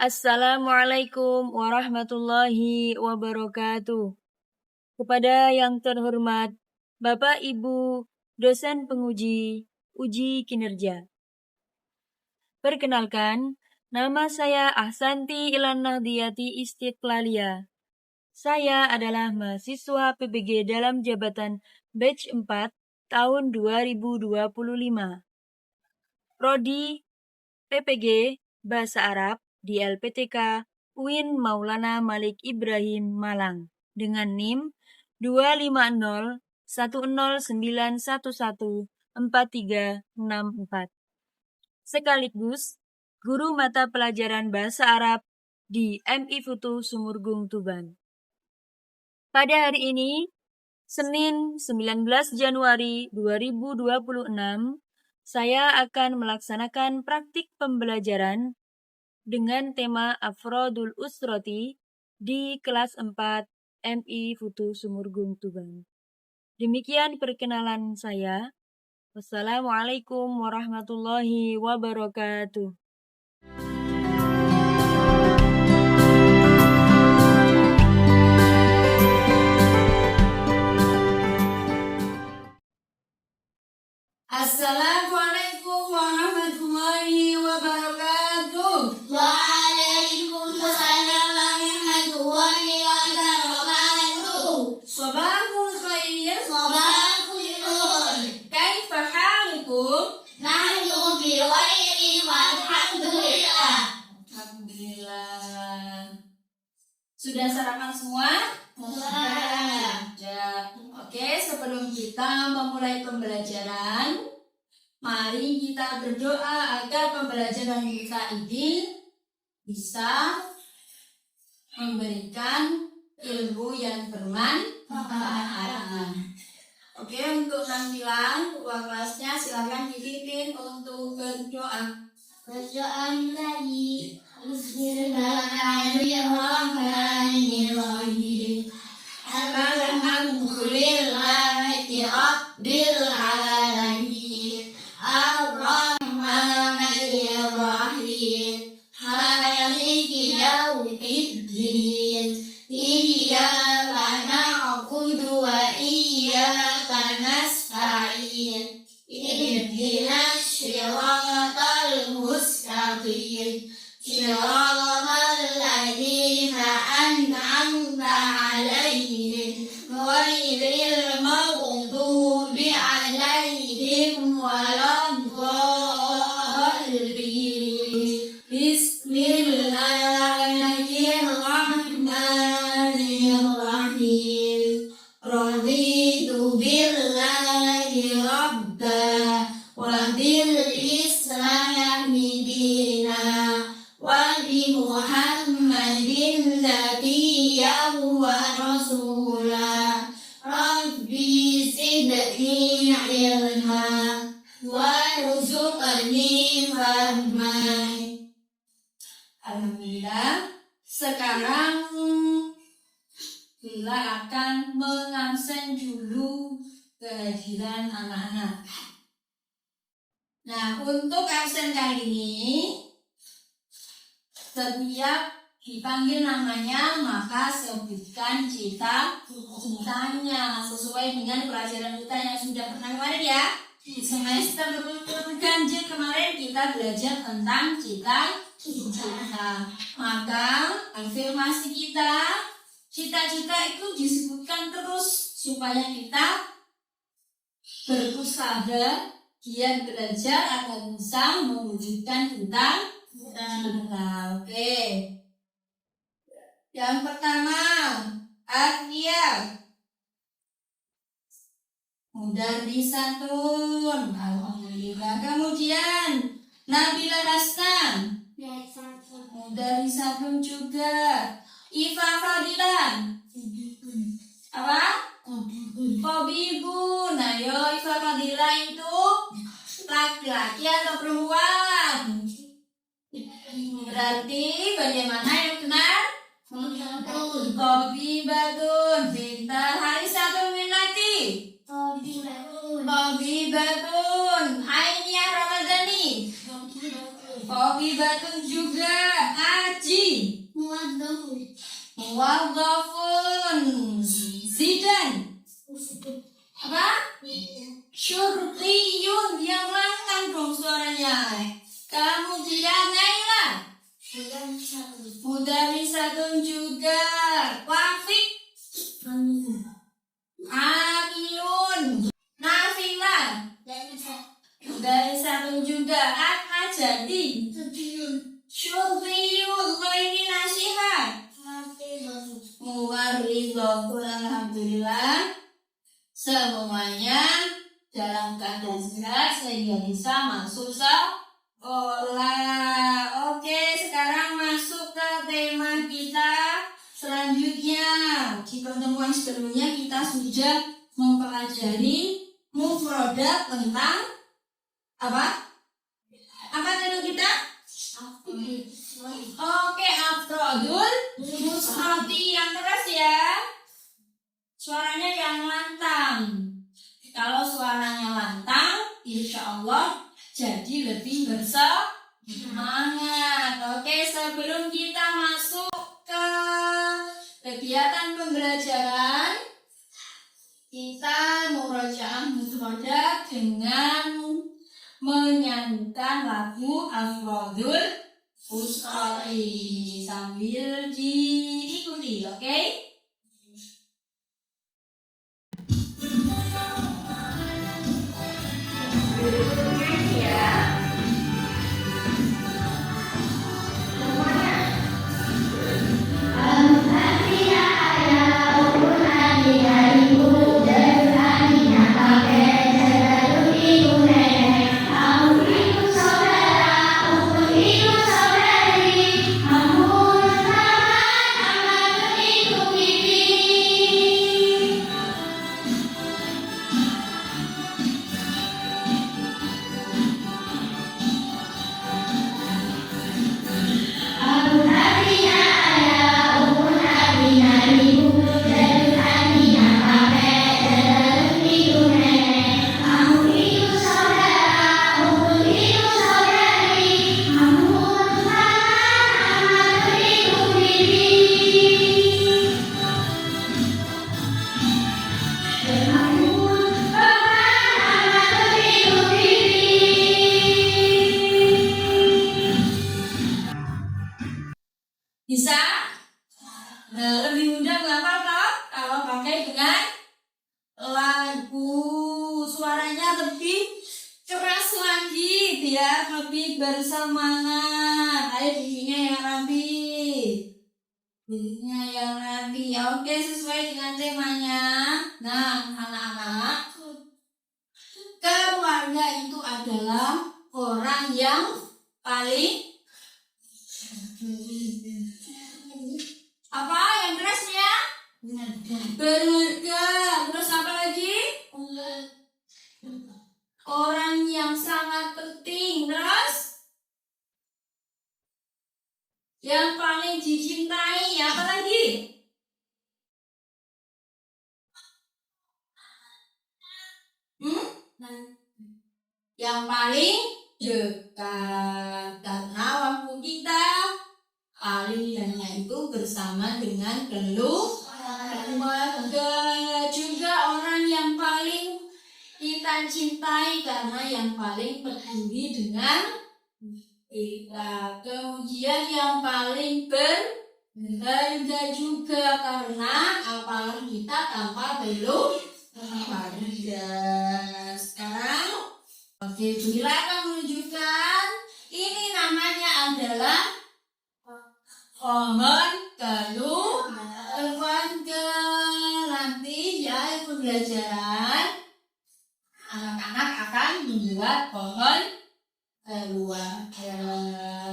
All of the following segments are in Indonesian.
Assalamualaikum warahmatullahi wabarakatuh. Kepada yang terhormat Bapak Ibu dosen penguji uji kinerja. Perkenalkan, nama saya Ahsanti Ilan Nahdiyati Istiqlalia. Saya adalah mahasiswa PBG dalam jabatan batch 4 tahun 2025. Prodi PPG Bahasa Arab di LPTK UIN Maulana Malik Ibrahim Malang dengan NIM 25010911434. Sekaligus guru mata pelajaran Bahasa Arab di MI Futu Sumurgung Tuban. Pada hari ini, Senin 19 Januari 2026, saya akan melaksanakan praktik pembelajaran dengan tema Afrodul Usroti di kelas 4 MI Futu Sumurgung Tuban. Demikian perkenalan saya. Wassalamualaikum warahmatullahi wabarakatuh. Assalamualaikum warahmatullahi wabarakatuh. Waalaikumsalam warahmatullahi wabarakatuh. Sabahul khair. Sabahul nur. Kaifa halukum? Nahnu bi khairi walhamdulillah. Alhamdulillah. Sudah sarapan semua? Ya. Oke, sebelum kita memulai pembelajaran, mari kita berdoa agar pembelajaran kita ini bisa memberikan ilmu yang bermanfaat. Oke, untuk tampilan uang kelasnya silakan dipimpin untuk berdoa. Berdoa lagi. Bismillahirrahmanirrahim. Alhamdulillahi Rabbil alamin. Ar-Rahmanir Rahim. Maliki yaumiddin. Iyyaka na'budu wa iyyaka nasta'in. Ihdinas siratal mustaqim. Siratal ladzina an'amta 'alaihim ghairil maghdubi 'alaihim waladdallin. Bismillahirrahmanirrahim. Raditu billahi rabba wa bil islami dina wa bi Muhammadin nabiyyan wa rasula. Rabbi zidni ilma warzuqni fahma. Alhamdulillah. Sekarang kita akan mengabsen dulu kehadiran anak-anak. Nah, untuk absen kali ini, setiap dipanggil namanya, maka sebutkan cita-citanya sesuai dengan pelajaran kita yang sudah pernah kemarin ya. Di semester berganjil kemarin kita belajar tentang cita-cita. Maka afirmasi kita, cita-cita itu disebutkan terus supaya kita berusaha giat belajar agar bisa mewujudkan cita-cita. Oke. Yang pertama, Atia. Mudarrisatun. Alhamdulillah. Kemudian Nabila Rastan. Mudarrisatun juga. Iva Fadilan. Apa? Kobibun. Nah, yo Iva Fadilan itu laki-laki atau perempuan? Berarti bagaimana yang benar? Kobibatun. Pintar. Harisatun Minati. Kobibatun. Ainia Ramadhani. Kobibatun juga. Aji. Muwazzafun. Zidan. Apa? Syurtiyun. Yang langkan dong suaranya. Kamu tidak Naila. Mudarisatun juga. Wafik. Amiyun. Nafilah. Mudarisatun juga. Jadi. Syurtiyun. Lo ini nasihat. Muwaridhun. Alhamdulillah. Semuanya dalam keadaan sehat sehingga bisa masuk sekolah. Oke, sekarang masuk ke tema kita selanjutnya. Di pertemuan sebelumnya kita sudah mempelajari mufradat tentang apa? Apa judul kita? Oke, afrodul musrati yang keras ya. Suaranya yang lantang. Kalau suaranya lantang, insya Allah jadi lebih bersemangat. Oke, sebelum kita masuk ke kegiatan pembelajaran, kita murojaah mufradat dengan menyanyikan lagu Afrodul Usrati sambil diikuti, oke? Bisa? Lebih mudah menghafal toh kalau pakai dengan lagu, suaranya lebih keras lagi biar lebih bersemangat. Ayo bikinnya yang rapi. Bikinnya yang rapi. Oke, sesuai dengan temanya. Nah, anak-anak, keluarga itu adalah orang yang paling apa yang kerasnya? Berharga. Terus apa lagi? Orang yang sangat penting. Terus yang paling dicintai. Apa lagi? Yang paling dekat. Karena waktu kita paling banyak itu bersama dengan keluarga. Juga orang yang paling kita cintai karena yang paling peduli dengan kita. Kemudian yang paling berharga juga karena apalah kita tanpa berharga. Sekarang oke, Bila akan menunjukkan ini namanya adalah pohon keluarga. Nanti ya pembelajaran anak-anak akan membuat pohon keluarga.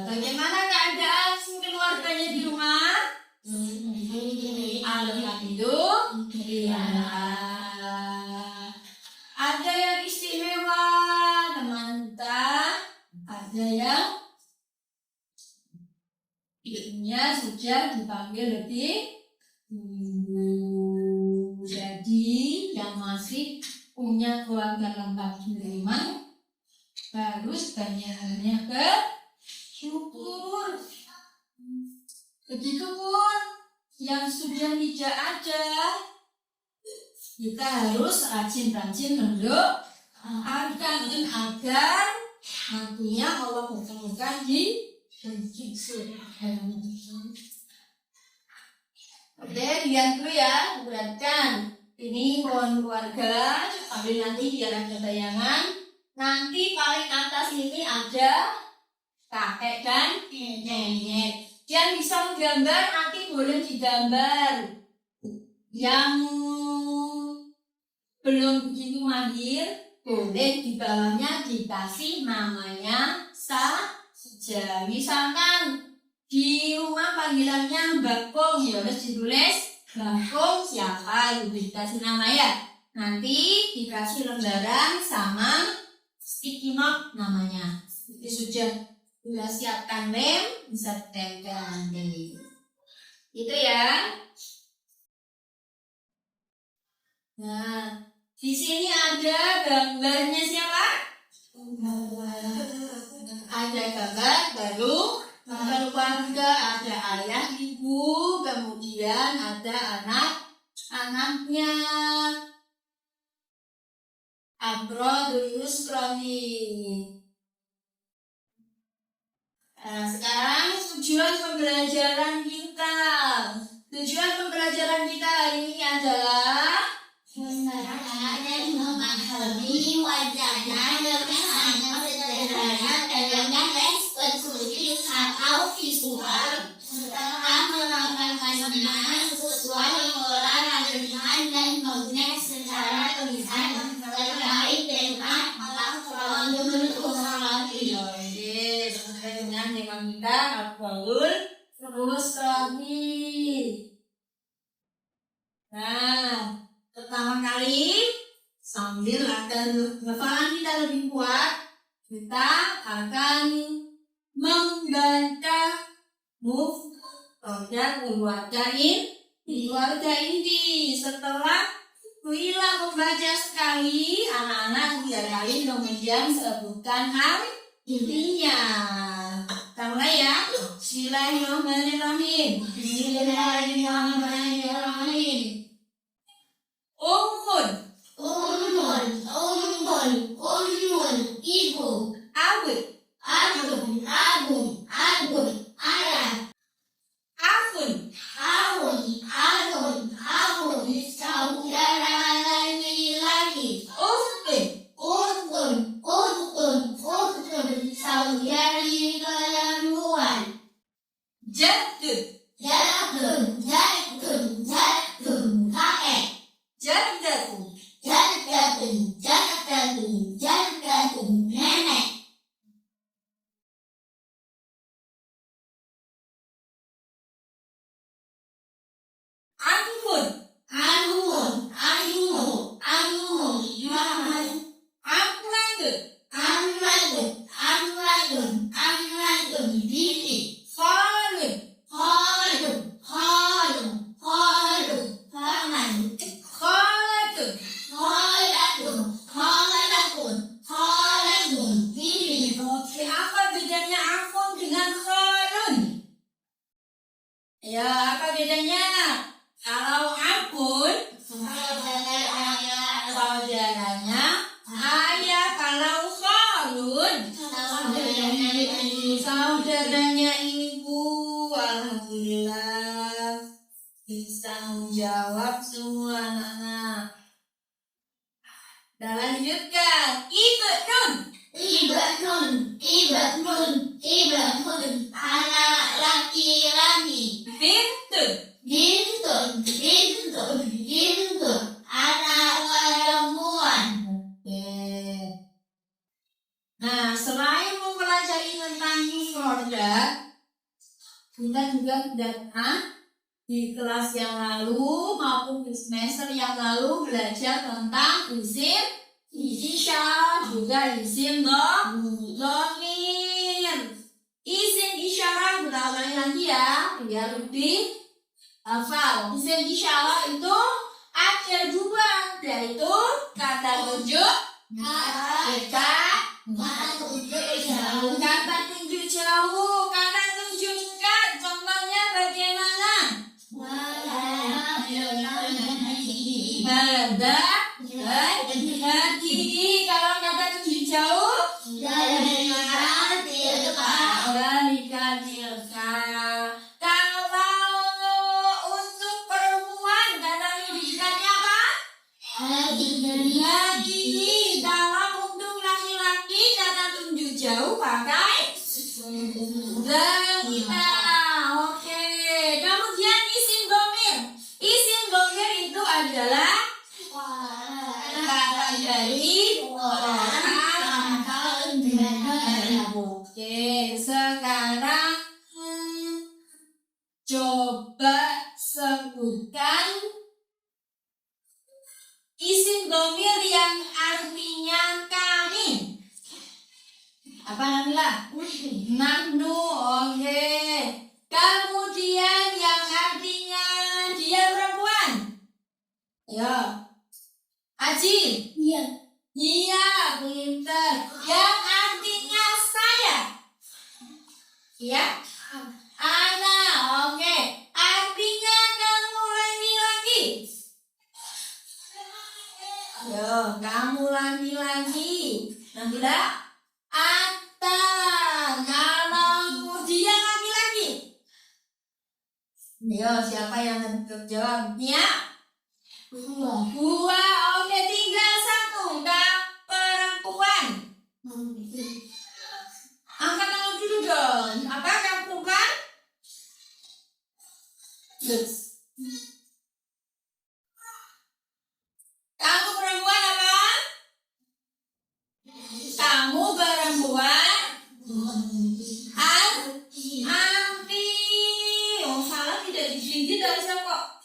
Bagaimana keadaan keluarganya di rumah? Alhamdulillah. Iya. Ada yang istimewa, teman-teman. Ada yang ibunya sudah dipanggil lebih dulu. Jadi yang masih punya keluarga lengkap di rumah harus banyak-banyak bersyukur. Begitu pun yang sudah tidak ada. Kita harus rajin-rajin mendoakan agar nantinya Allah mempertemukan di surga. Oke, lihat dulu ya, perhatikan. Ini pohon keluarga, ambil nanti biar ada bayangan. Nanti paling atas ini ada kakek dan nenek. Yang bisa menggambar nanti boleh digambar. Yang belum begitu mahir, boleh di bawahnya dikasih namanya saja. Misalkan di rumah panggilannya Bakung, ya harus ditulis Bakung siapa, dikasih nama ya. Nanti dikasih lembaran sama sticky note namanya. Itu sudah siapkan lem, bisa tempel nanti. Itu ya. Nah, di sini ada gambarnya siapa? Ada gambar baru. Keluarga, ada ayah, ibu, kemudian ada anak-anaknya. Abrodul Yusroni. Nah, sekarang tujuan pembelajaran kita. Tujuan pembelajaran kita hari ini adalah memahami wajahnya dengan sederhana dengan ekspresi atau visual setelah melakukan sesuai orang dengan dan konteks secara tulisan terkait dengan Abrodul dengan kita Abrodul Yusroni. Nah, pertama kali sambil akan hafalan kita lebih kuat, kita akan membaca mufradat keluarga inti. Setelah Wila membaca sekali, anak-anak tiga kali kemudian sebutkan intinya. Kita mulai ya. Bismillahirrahmanirrahim. Bismillahirrahmanirrahim. Ummun, ibu, abun, ayah, afun, saudara laki-laki, uftun, saudari perempuan, jaddun, kakek, jaddatun, nenek, amun, Ahmadun, bibi, khalun, Khalun, bibi. Oke, apa bedanya afun dengan khalun? Ya, apa bedanya? Kalau afun saudaranya ayah, kalau khalun saudaranya ibu. Alhamdulillah bisa menjawab semua anak-anak. Dan lanjutkan, Ibadun, anak laki-laki, bintun. bintun, anak perempuan. Oke. Nah, selain mempelajari tentang mufradat, kita juga sudah di kelas yang lalu maupun di semester yang lalu belajar tentang isim isyarat, juga isim dhamir. Isim isyarat kita ulangi lagi ya biar lebih hafal. Isim isyarat itu ada dua, yaitu kata tunjuk dekat, kata tunjuk jauh, kata tunjuk dekat. Contohnya bagaimana? pakai kita. Oke. Kemudian isim dhamir. Isim dhamir itu adalah kata dari orang. Oke, sekarang coba sebutkan isim dhamir yang artinya kami. Apa Nabila? Nahnu. Oke. Kemudian yang artinya dia perempuan. Ya. Aji. Iya. Iya, pintar. Yang artinya saya. Iya. Ana. Oke. Artinya kamu laki-laki. Yo, kamu laki-laki. Nabila. Ata. Kalau dia laki-laki. Yo, siapa yang jawab? Nia. Gua. Oke, 3-1. Kak perempuan. Angkat tangan dulu dong. Apa kamu perempuan? Yes. Kamu perempuan apa? Kamu perempuan? Anti. Oh, salah tidak digigit aja kok.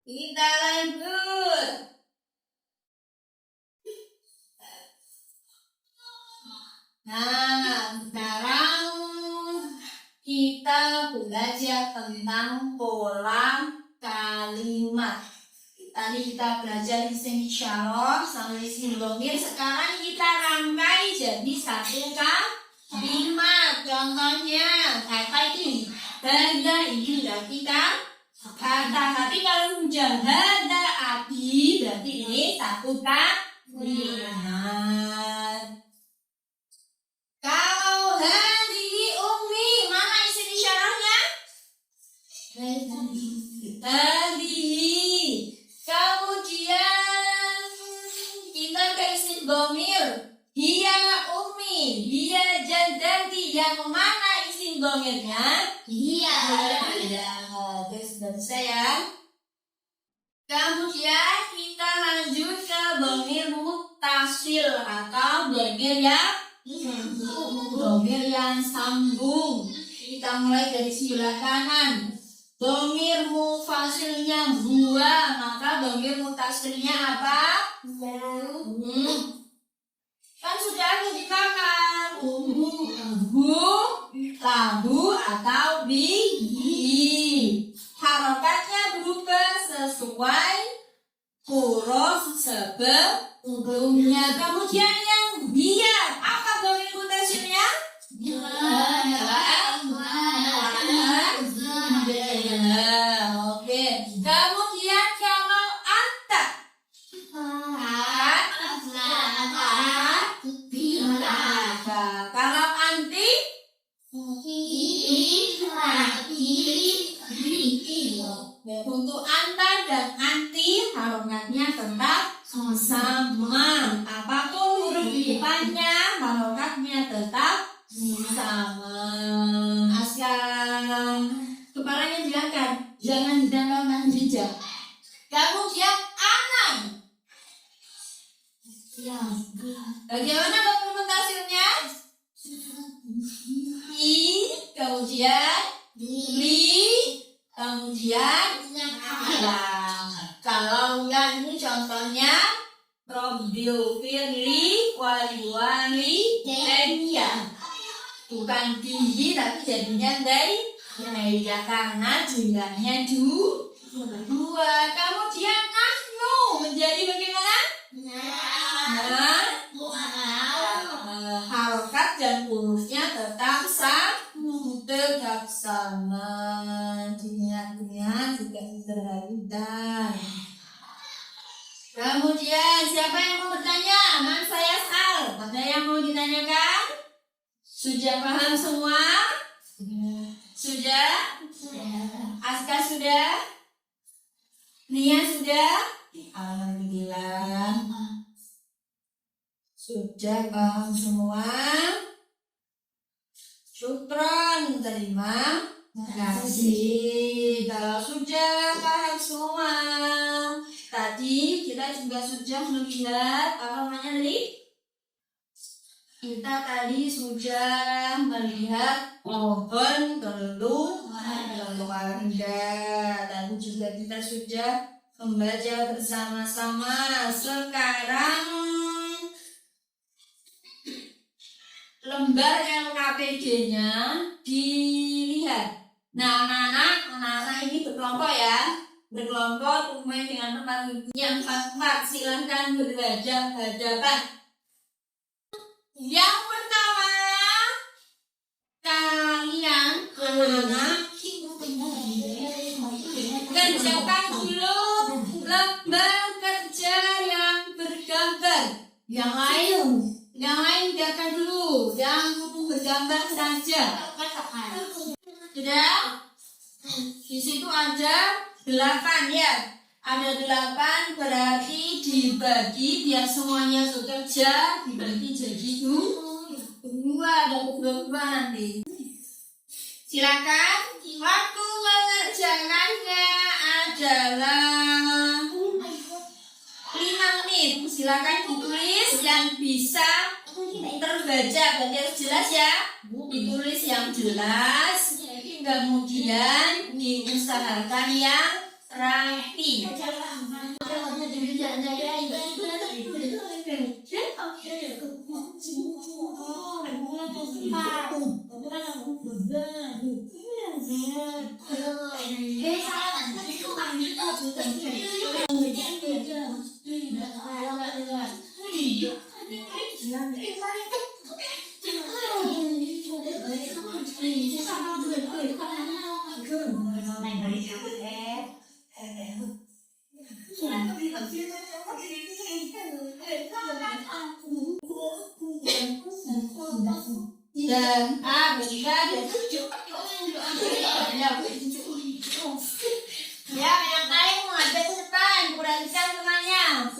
Kita lanjut. Nah, sekarang kita belajar tentang pola kalimat. Tadi kita belajar isim isyarah sama isim dhamir. Sekarang kita rangkai jadi satu kalimat. Contohnya kata ini. Hada ini berarti kata. Tapi kalau sudah hada abi berarti ini satu kalimat. Kalau hadi ummi, mana isim isyarahnya? Hadi. Kemudian kita ke isim dhamir. Hiya ummi, hiya jaddati. Yang mana isim dhamirnya? Iya. Terus sudah bisa ya. Kemudian kita lanjut ke dhamir muttasil atau dhamir yang sambung. Kita mulai dari sebelah kanan. Dhamir mufasilnya huwa, maka dhamir muttasilnya apa? Kan sudah ada di belakang. Lahu atau bihi. Harokatnya berubah sesuai huruf sebelumnya. Kemudian yang dia, apa dhamir muttasilnya? Oke. Kemudian kalau anta, kalau anti, untuk anta dan anti harokatnya tetap sama. Apapun huruf di depannya, harokatnya tetap sama. Askar, kepalanya diangkat, jangan ditempelkan jejak. Kemudian anak. Bagaimana dokumentasinya? I, kemudian li, kemudian nah. Kalau enggak ini contohnya Robbil firli wali ya. Bukan bihi tapi jadinya dari ya karena jumlahnya dua. Kemudian nahnu menjadi bagaimana? Harokat dan hurufnya tetap sama. Dilihat juga sederhana. Kemudian siapa yang mau bertanya? Man saya Sal. Ada yang mau ditanyakan? Sudah paham semua? Sudah? Aska sudah? Nia sudah? Alhamdulillah. Sudah paham semua? Syukron, terima kasih. Kalau sudah paham semua, tadi kita juga sudah melihat apa namanya tadi? Kita tadi sudah melihat pohon keluarga. Tadi juga kita sudah membaca bersama-sama. Sekarang lembar LKPD-nya dilihat. Nah, anak-anak ini berkelompok ya. Berkelompok kemudian dengan tempat yang empat. Silakan berhadapan. Yang pertama, kalian anak-anak kerjakan dulu lembar kerja yang bergambar. Yang lain kerjakan dulu, yang bergambar saja. Sudah? Di situ ada 8 ya. Ada 8 berarti dibagi biar semuanya bekerja, dibagi jadi 2 ada 2 nanti. Silakan. Waktu mengerjakannya adalah 5 menit. Silakan ditulis yang bisa terbaca, biar jelas ya. Ditulis yang jelas, kemudian diusahakan yang rapi. Dan ya, yang lain menghadap ke depan, perhatikan temannya.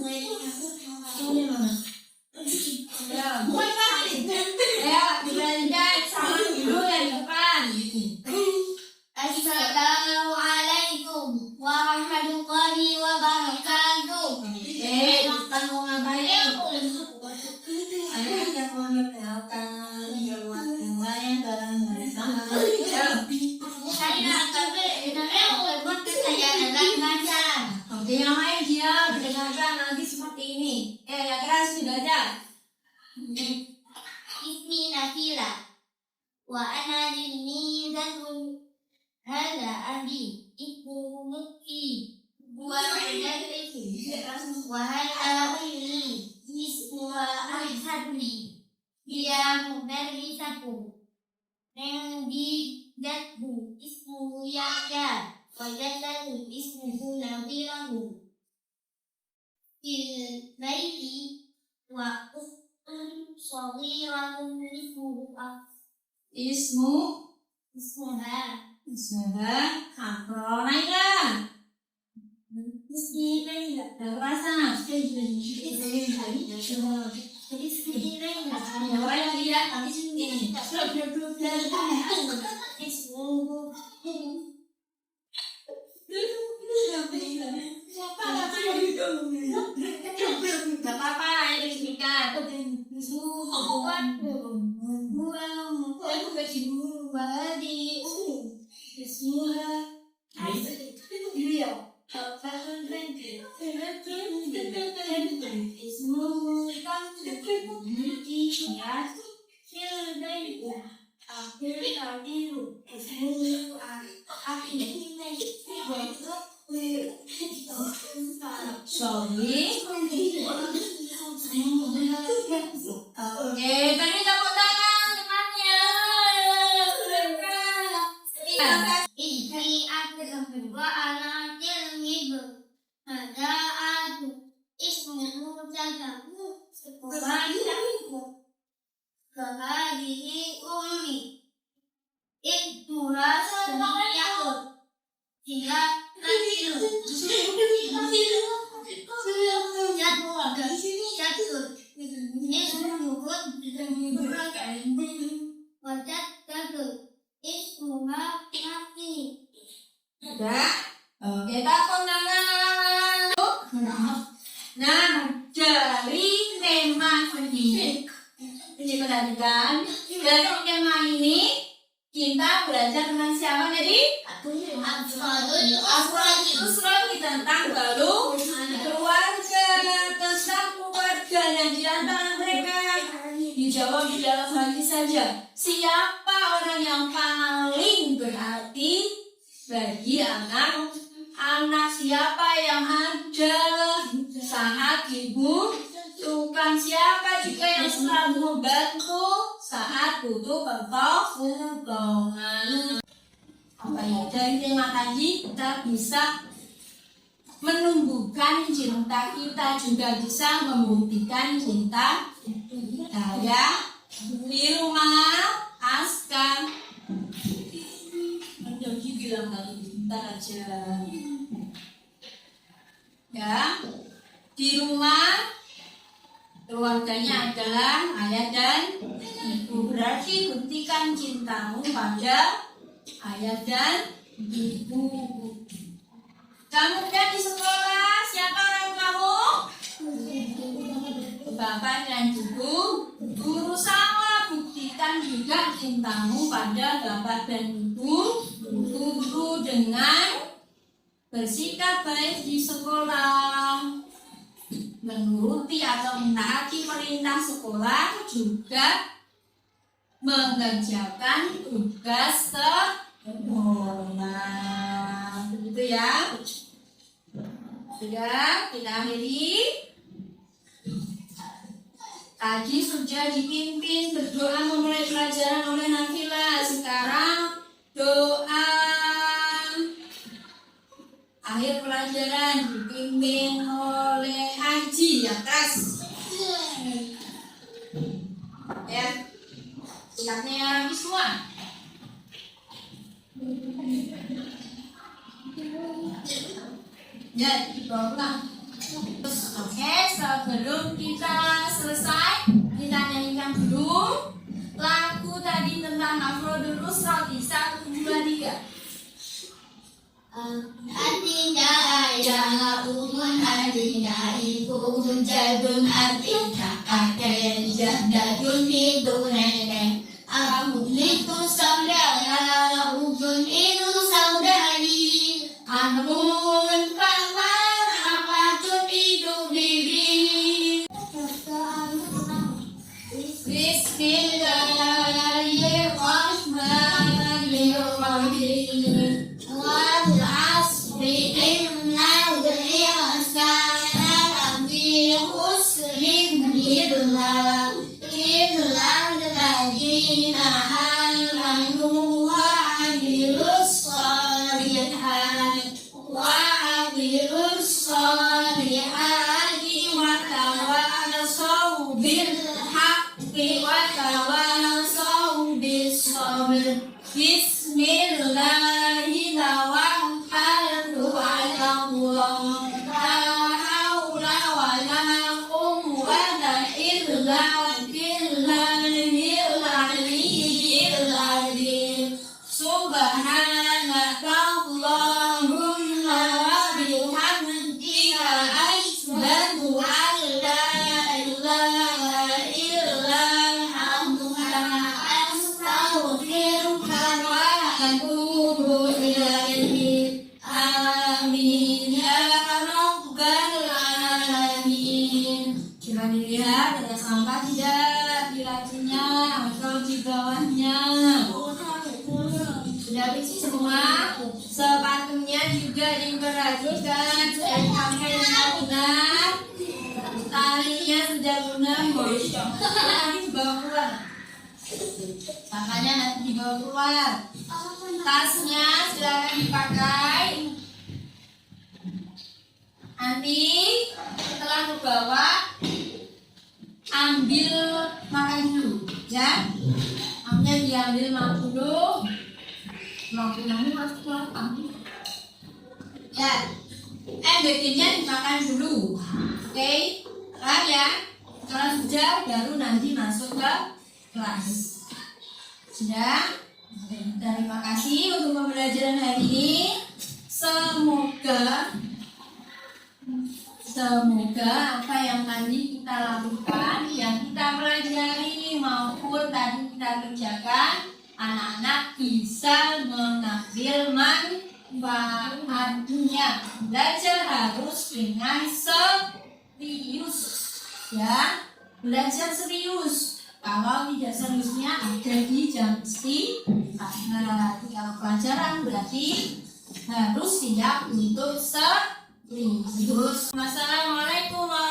Ya, diperhatikan sama dulu yang depan. Assalamualaikum warahmatullahi wabarakatuh. Makan mau ngapain? Ayo kita mau mengenalkan yang lain dalam bersama. Saya akan berbuat kesayaan belajar. Oke, yang lain dia mendengarkan nanti seperti ini. Yang keras dibaca. Ismi Nafila wa ana Nizatun. Hada abi Ibu Mukti wa hada ini ismu Al-Hadli. Dia mudarrisaku. Jadbu ismu Yahya wa jaddahu ismuhu Nadilahu. Fil baiti wa صغيرة اسمها Akro naiklah. Ada kerasa. Yang lain lihat tapi sini. Gak apa-apa, ayo disebutkan. Sorry. Oke, tadi tepuk tangan temannya. Istri aku wa ana tilmidu. Hada aku ismuhu Jadahu. Kahadihi ummi. Ismuha Yahud. Dia kecil. Jatuh. Ismuhu Nah, dari tema ini perhatikan, dari tema ini kita belajar tentang siapa tadi? Afrodit tentang keluarga, tentang keluarga yang di antara mereka. Dijawab di dalam hati saja. Siapa orang yang paling berarti bagi anak siapa yang ada saat ibu tukang siapa juga yang selalu membantu saat butuh pertolongan. Apa ya, dari tema tadi kita bisa menumbuhkan cinta kita, juga bisa membuktikan cinta saya di rumah Aska. Menjadi bilang kali kita aja ya, di rumah keluarganya adalah ayah dan ibu, berarti buktikan cintamu pada ayah dan ibu. Kemudian di sekolah siapa orang kamu? Bapak dan ibu. Guru sama, buktikan juga cintamu pada bapak dan ibu. Guru dengan bersikap baik di sekolah, menuruti atau menaati perintah sekolah, juga mengerjakan tugas sekolah. Begitu ya. Sudah, kita akhiri. Tadi sudah dipimpin berdoa memulai pelajaran oleh Nafila. Sekarang doa akhir pelajaran dipimpin oleh Haji atas. Ya, siapnya rapi semua. Ya, dibawa. Oke, sebelum kita selesai, kita nyanyikan dulu lagu tadi tentang Afrodit Rusrati 1, 2, 3. Artinya ayah ubun, artinya ibu jadun, artinya kakek jadun itu nenek. Aku itu saudara, ubun itu saudari. Namun paman apapun itu diri. Bismillahirrahmanirrahim. Dilihat ada sampah tidak di lacinya atau di bawahnya. Sudah bersih semua. Sepatunya juga diperhatikan sudah dipakai dengan benar. Talinya sudah benar. Nanti dibawa keluar. Makanya nanti dibawa keluar. Tasnya silakan dipakai. Nanti setelah dibawa, ambil makan dulu, ya. Ambil diambil makan dulu. Makan kamu masuk makan. Ya. Bikinnya dimakan dulu. Oke. Ya. Kalau sudah, baru nanti masuk ke kelas. Sudah. Terima kasih untuk pembelajaran hari ini. Semoga Semoga apa yang tadi kita lakukan, yang kita pelajari maupun tadi kita kerjakan, anak-anak bisa mengambil manfaatnya. Belajar harus dengan serius, ya. Belajar serius. Kalau tidak seriusnya ada di jam istirahat. Kalau pelajaran berarti harus tidak untuk serius. Assalamualaikum warahmatullahi